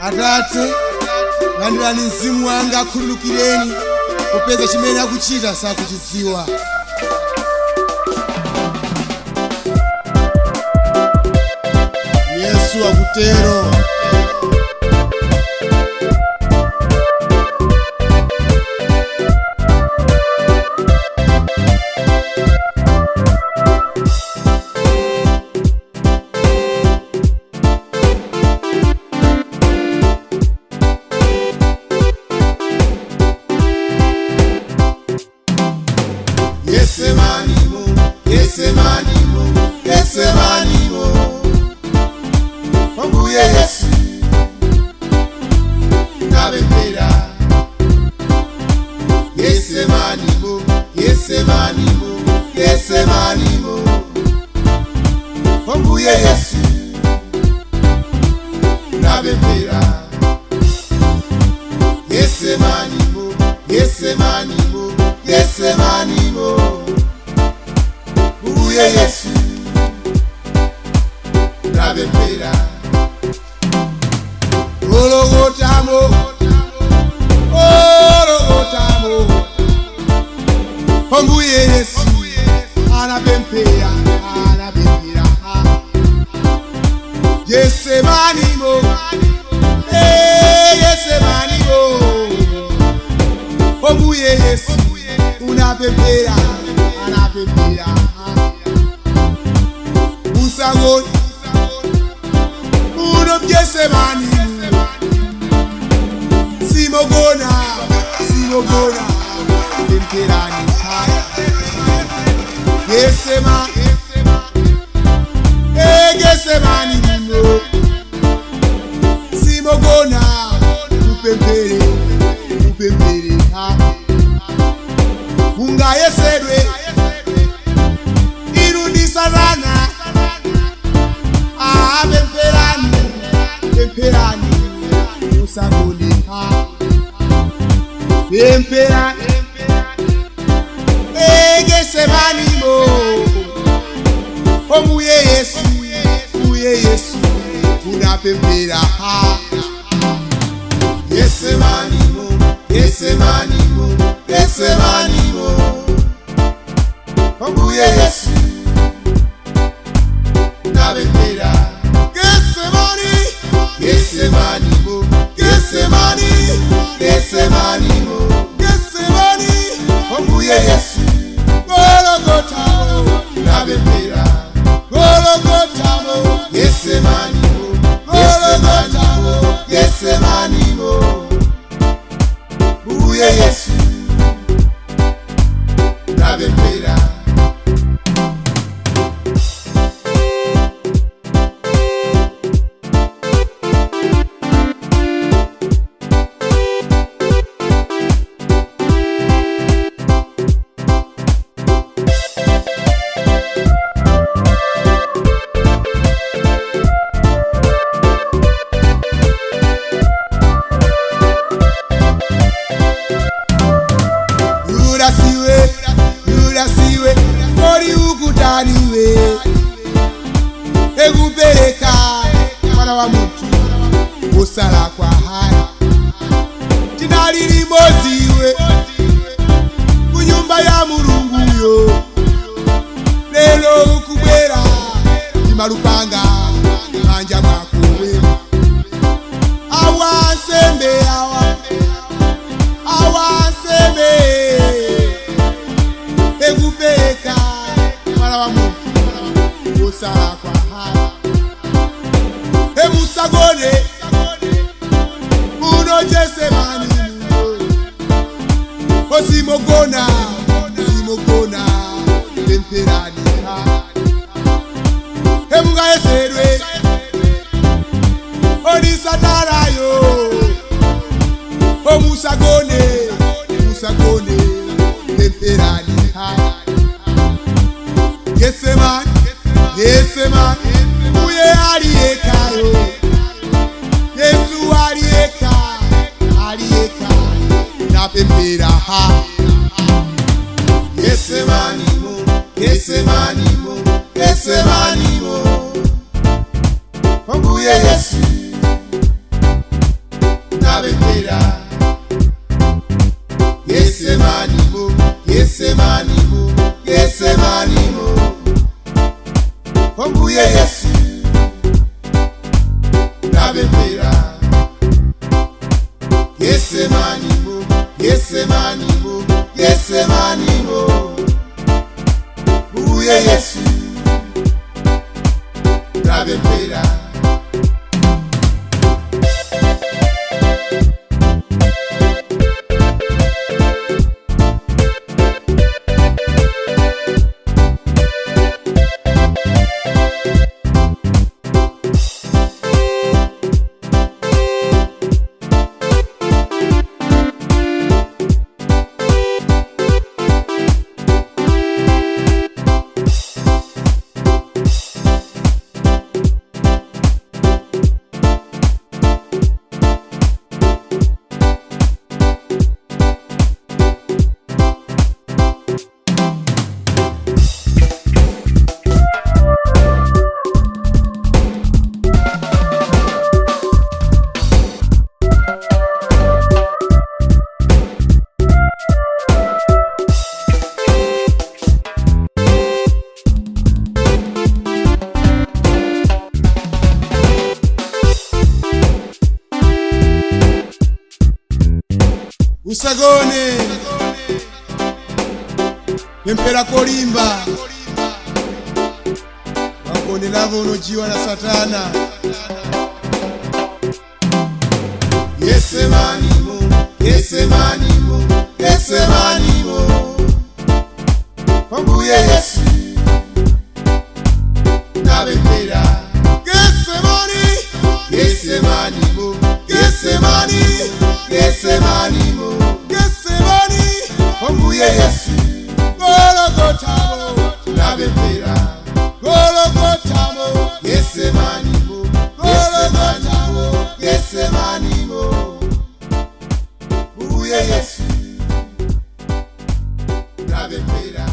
Atate, landirani mzimu wanga akhululukireni popeza chimene akuchita sakuchidziwa. Yesu akutero. Yesemanimo, Mbuye Yesu, nabembera. Yesemanimo, Mbuye Yesu, nabembera. Yesemanimo, Mbuye Yesu, nabembera. Ologotamo, Mbuye Yesu, anabembera. Yesemanimo, Mbuye Yesu, unabembera. Usagoni, uno Yesemanimo, Simogona, Temperani. Yesemanimo, Simogona, upempere. Unga yesedwe, irundisarana. Temperani, usagoni. Temperani, Yesemanimo, Mbuye Yesu, unapembera. Yesemanimo, Mbuye Yesu, unapembera. Yesemanimo, Mbuye Yesu, Golgotamo, unapembera. Yesemanimo, Mbuye Yesu, unapembera. Yudasiwe, kori ukutaniwe, ekupereka mwana wa mutu, usala kwa haya. Tinalili moziwe, kunyumba ya Mulungu yo, lelo ukubwera, imalupanga, manja mwakuwe. Awansembe, ekupeka mwana wa mutu, usala kwa haya. Emusagone, uno Yesemanimo, Simogona, Temperani. Emunga yesedwe, onisatarayo, Musagone, Temperani. Yesemani, uye aliyekayo. Yesu aliyeka, napembera. Yesemanimo, Mbuye Yesu, nabembera Getsemanimo, Getsemanimo, Getsemanimo Uye Yesu nabembera Usagone Pempera kolimba Wagone lavo unojiwa na Satana Getsemanimo, Getsemanimo, Getsemanimo Mbuye Yesu nabembera Getsemani, Getsemanimo, Getsemani, Getsemanimo, Getsemani Mbuye Yesu Gologotamo nabembera Gologotamo Getsemanimo, Gologotamo Getsemanimo Mbuye Yesu nabembera